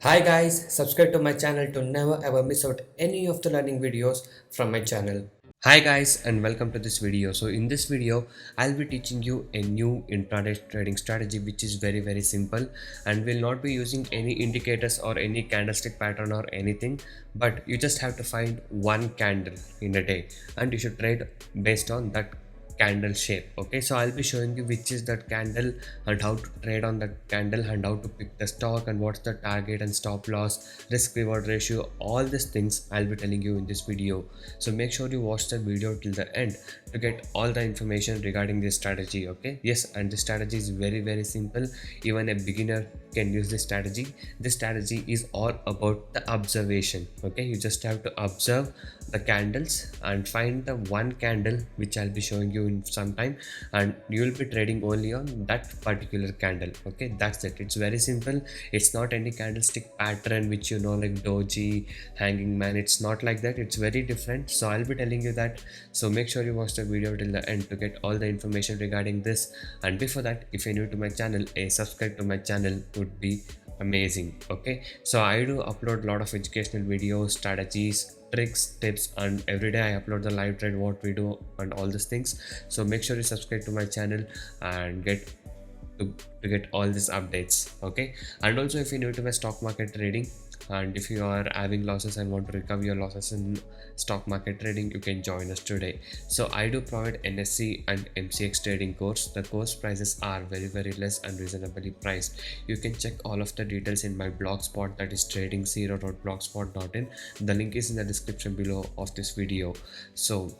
Hi guys, subscribe to my channel to never ever miss out any of the learning videos from my channel. Hi guys and welcome to this video. So in this video, I'll be teaching you a new intraday trading strategy which is very simple and will not be using any indicators or any candlestick pattern or anything, but you just have to find one candle in a day and you should trade based on that candle shape. Okay, so I'll be showing you which is that candle and how to trade on that candle and how to pick the stock and what's the target and stop loss, risk reward ratio, all these things I'll be telling you in this video. So make sure you watch the video till the end to get all the information regarding this strategy. Okay, yes, and this strategy is very simple. Even a beginner can use this strategy. This strategy is all about the observation. Okay, you just have to observe the candles and find the one candle which I'll be showing you in some time, and you will be trading only on that particular candle. Okay, that's it. It's very simple. It's not any candlestick pattern which you know like doji, hanging man. It's not like that. It's very different. So I'll be telling you that. So make sure you watch the video till the end to get all the information regarding this. And before that, if you're new to my channel, a subscribe to my channel would be amazing. Okay, so I do upload a lot of educational videos, strategies, tricks, tips, and every day I upload the live trade, what we do and all these things. So make sure you subscribe to my channel and to get all these updates. Okay, and also if you're new to my stock market trading and if you are having losses and want to recover your losses in stock market trading, you can join us today. So I do provide NSC and MCX trading course. The course prices are very less and reasonably priced. You can check all of the details in my blog spot, that is trading0.blogspot.in. The link is in the description below of this video. So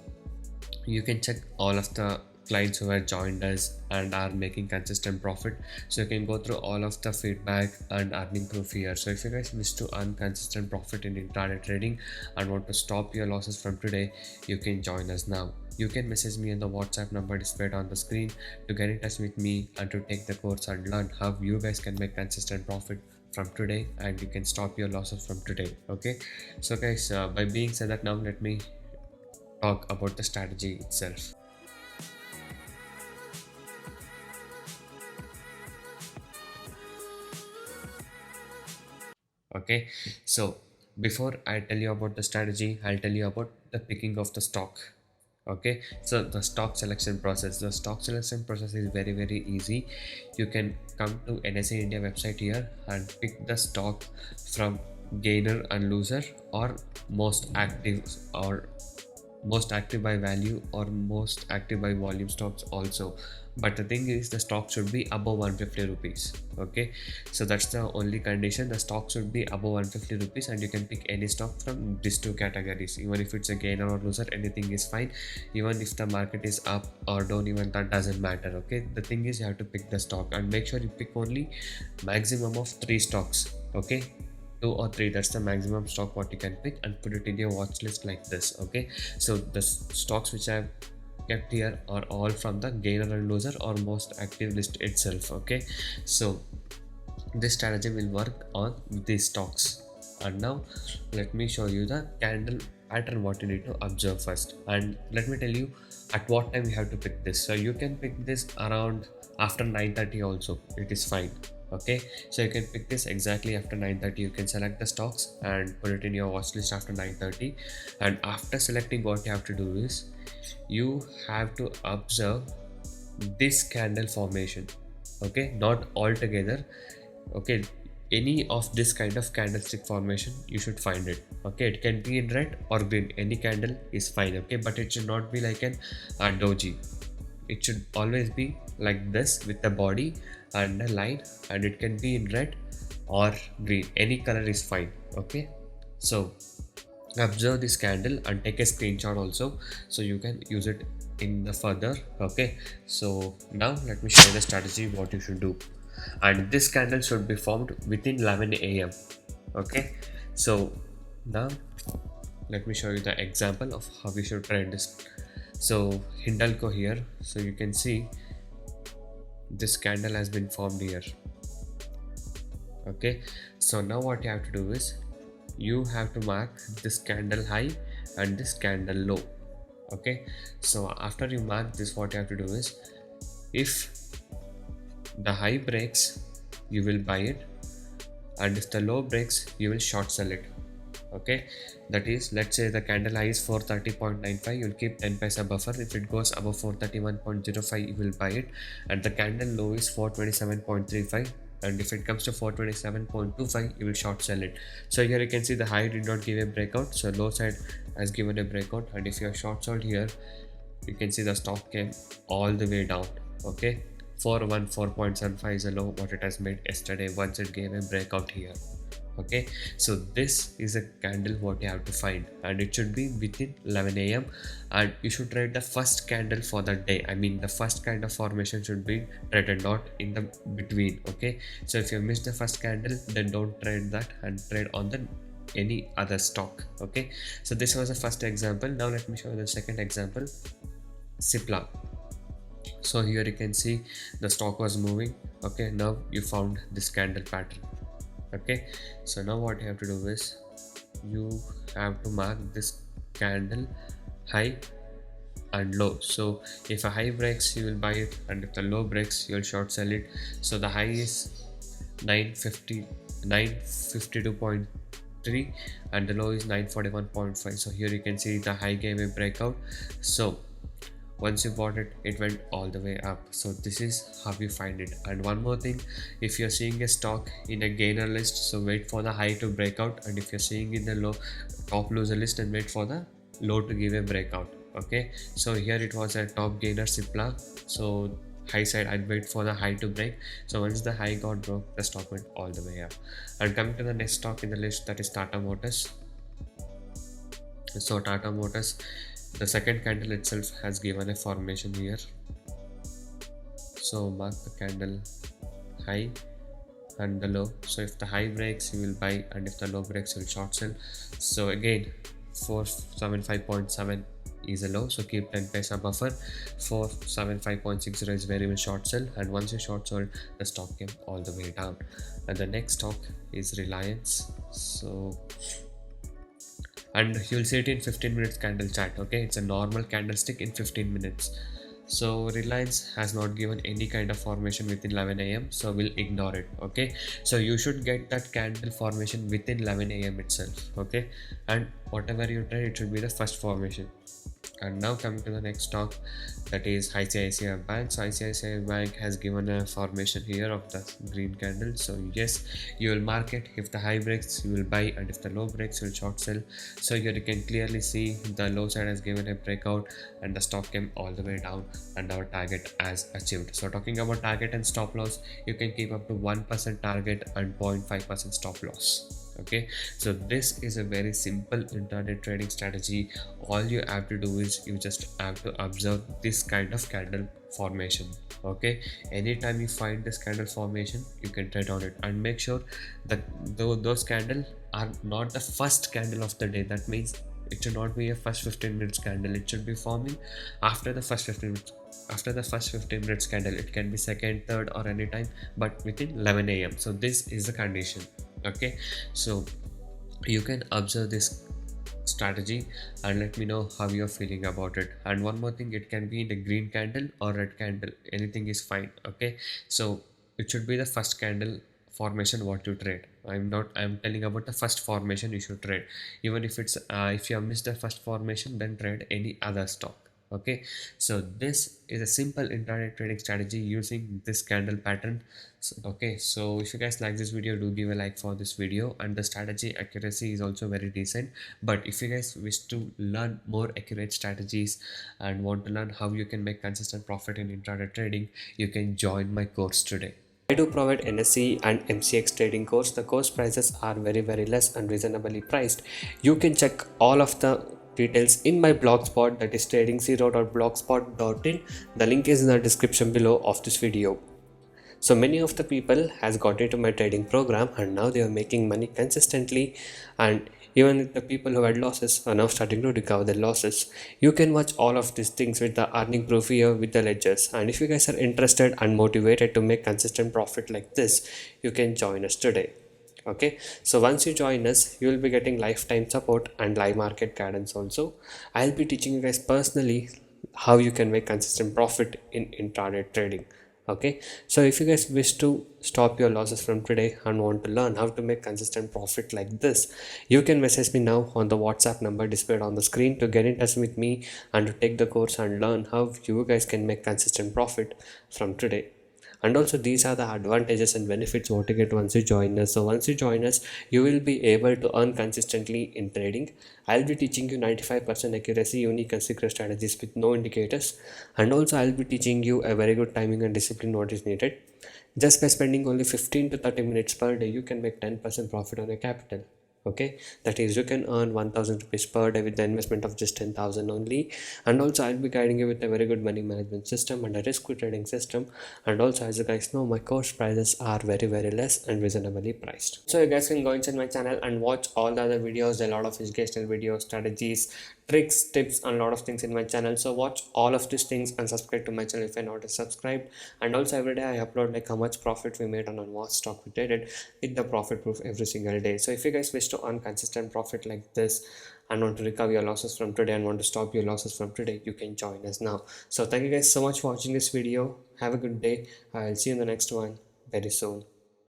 you can check all of the clients who have joined us and are making consistent profit. So you can go through all of the feedback and earning proof here. So if you guys wish to earn consistent profit in intraday trading and want to stop your losses from today, you can join us now. You can message me on the WhatsApp number displayed on the screen to get in touch with me and to take the course and learn how you guys can make consistent profit from today and you can stop your losses from today. Okay, so guys, by being said that, now let me talk about the strategy itself. Okay, so before I tell you about the strategy, I'll tell you about the picking of the stock. Okay, so the stock selection process, is very easy. You can come to NSA India website here and pick the stock from gainer and loser, or most active, or most active by value, or most active by volume stocks also. But the thing is, the stock should be above 150 rupees. Okay, so that's the only condition. The stock should be above 150 rupees and you can pick any stock from these two categories. Even if it's a gainer or loser, anything is fine. Even if the market is up or down, even that doesn't matter. Okay, the thing is, you have to pick the stock and make sure you pick only maximum of 3 stocks. Okay, 2 or 3, that's the maximum stock what you can pick, and put it in your watch list like this. Okay, so the stocks which I've kept here are all from the gainer and loser or most active list itself. Okay, so this strategy will work on these stocks. And now let me show you the candle pattern what you need to observe first, and let me tell you at what time you have to pick this. So you can pick this around after 9:30 also, it is fine. Okay, so you can pick this exactly after 9:30. You can select the stocks and put it in your watch list after 9:30. And after selecting, what you have to do is you have to observe this candle formation. Okay, not all together. Okay, any of this kind of candlestick formation you should find it. Okay, it can be in red or green, any candle is fine. Okay, but it should not be like an doji. It should always be like this with the body and a line, and it can be in red or green, any color is fine. Okay, so observe this candle and take a screenshot also so you can use it in the further. Okay, so now let me show you the strategy what you should do, and this candle should be formed within 11 a.m. Okay, so now let me show you the example of how we should trade this. So Hindalco here, so you can see this candle has been formed here. Okay, so now what you have to do is you have to mark this candle high and this candle low. Okay, so after you mark this, what you have to do is, if the high breaks, you will buy it, and if the low breaks you will short sell it. Okay, that is, let's say the candle high is 430.95, you'll keep 10 paisa buffer. If it goes above 431.05 you will buy it, and the candle low is 427.35, and if it comes to 427.25 you will short sell it. So here you can see the high did not give a breakout, so low side has given a breakout, and if you are short sold here, you can see the stock came all the way down. Okay, 414.75 is a low what it has made yesterday once it gave a breakout here. Okay, so this is a candle what you have to find, and it should be within 11 a.m. and you should trade the first candle for the day. I mean the first kind of formation should be traded, not in the between. Okay, so if you miss the first candle, then don't trade that and trade on the any other stock. Okay, so this was the first example. Now let me show you the second example, Cipla. So here you can see the stock was moving. Okay, now you found this candle pattern. Okay, so now what you have to do is you have to mark this candle high and low. So if a high breaks you will buy it, and if the low breaks you will short sell it. So the high is 952.3 and the low is 941.5. so here you can see the high gave a breakout. So once you bought it, it went all the way up. So this is how you find it. And one more thing, if you're seeing a stock in a gainer list, so wait for the high to break out, and if you're seeing in the low top loser list, and wait for the low to give a breakout. Okay, so here it was a top gainer Cipla, so high side I'd wait for the high to break. So once the high got broke, the stock went all the way up. And coming to the next stock in the list, that is Tata Motors. So Tata Motors, the second candle itself has given a formation here. So mark the candle high and the low. So if the high breaks you will buy, and if the low breaks you will short sell. So again 475.7 is a low, so keep 10 paisa buffer. 475.60 is where you will short sell, and once you short sold, the stock came all the way down. And the next stock is Reliance. So, and you'll see it in 15 minutes candle chart. Okay, it's a normal candlestick in 15 minutes. So Reliance has not given any kind of formation within 11 a.m, so we'll ignore it. Okay, so you should get that candle formation within 11 a.m itself. Okay, and whatever you trade, it should be the first formation. And now coming to the next stock, that is ICICI Bank. So ICICI Bank has given a formation here of the green candle. So yes, you will mark it. If the high breaks you will buy, and if the low breaks you will short sell. So here you can clearly see the low side has given a breakout, and the stock came all the way down, and our target as achieved. So talking about target and stop loss, you can keep up to 1% target and 0.5% stop loss. Okay, so this is a very simple intraday trading strategy. All you have to do is you just have to observe this kind of candle formation. Okay, anytime you find this candle formation, you can trade on it, and make sure that those candles are not the first candle of the day. That means it should not be a first 15 minutes candle. It should be forming after the first 15 minutes. After the first 15 minutes candle, it can be second, third, or anytime, but within 11 a.m. So this is the condition. Okay, so you can observe this strategy and let me know how you're feeling about it. And one more thing, it can be in a green candle or red candle, anything is fine. Okay, so it should be the first candle formation what you trade. I'm telling about the first formation you should trade. Even if it's if you have missed the first formation, then trade any other stock. Okay, so this is a simple intraday trading strategy using this candle pattern. Okay, so if you guys like this video, do give a like for this video, and the strategy accuracy is also very decent. But if you guys wish to learn more accurate strategies and want to learn how you can make consistent profit in intraday trading, you can join my course today. I do provide NSE and MCX trading course. The course prices are very less and reasonably priced. You can check all of the details in my blogspot, that is tradingzero.blogspot.in. The link is in the description below of this video. So many of the people has got into my trading program, and now they are making money consistently, and even the people who had losses are now starting to recover their losses. You can watch all of these things with the earning proof here with the ledgers. And if you guys are interested and motivated to make consistent profit like this, you can join us today. Okay, so once you join us, you will be getting lifetime support and live market guidance also. I'll be teaching you guys personally how you can make consistent profit in intraday trading. Okay, so if you guys wish to stop your losses from today and want to learn how to make consistent profit like this, you can message me now on the WhatsApp number displayed on the screen to get in touch with me and to take the course and learn how you guys can make consistent profit from today. And also these are the advantages and benefits what you get once you join us. So once you join us, you will be able to earn consistently in trading. I'll be teaching you 95% accuracy unique and secret strategies with no indicators, and also I'll be teaching you a very good timing and discipline what is needed. Just by spending only 15 to 30 minutes per day, you can make 10% profit on your capital. Okay, that is, you can earn 1000 rupees per day with the investment of just 10,000 only. And also I'll be guiding you with a very good money management system and a risk free trading system. And also, as you guys know, my course prices are very less and reasonably priced. So you guys can go inside my channel and watch all the other videos, a lot of educational videos, strategies, tricks, tips, and a lot of things in my channel. So watch all of these things and subscribe to my channel if you're not subscribed. And also every day I upload like how much profit we made on what stock we traded with the profit proof every single day. So if you guys wish to earn consistent profit like this and want to recover your losses from today and want to stop your losses from today, you can join us now. So thank you guys so much for watching this video. Have a good day. I'll see you in the next one very soon.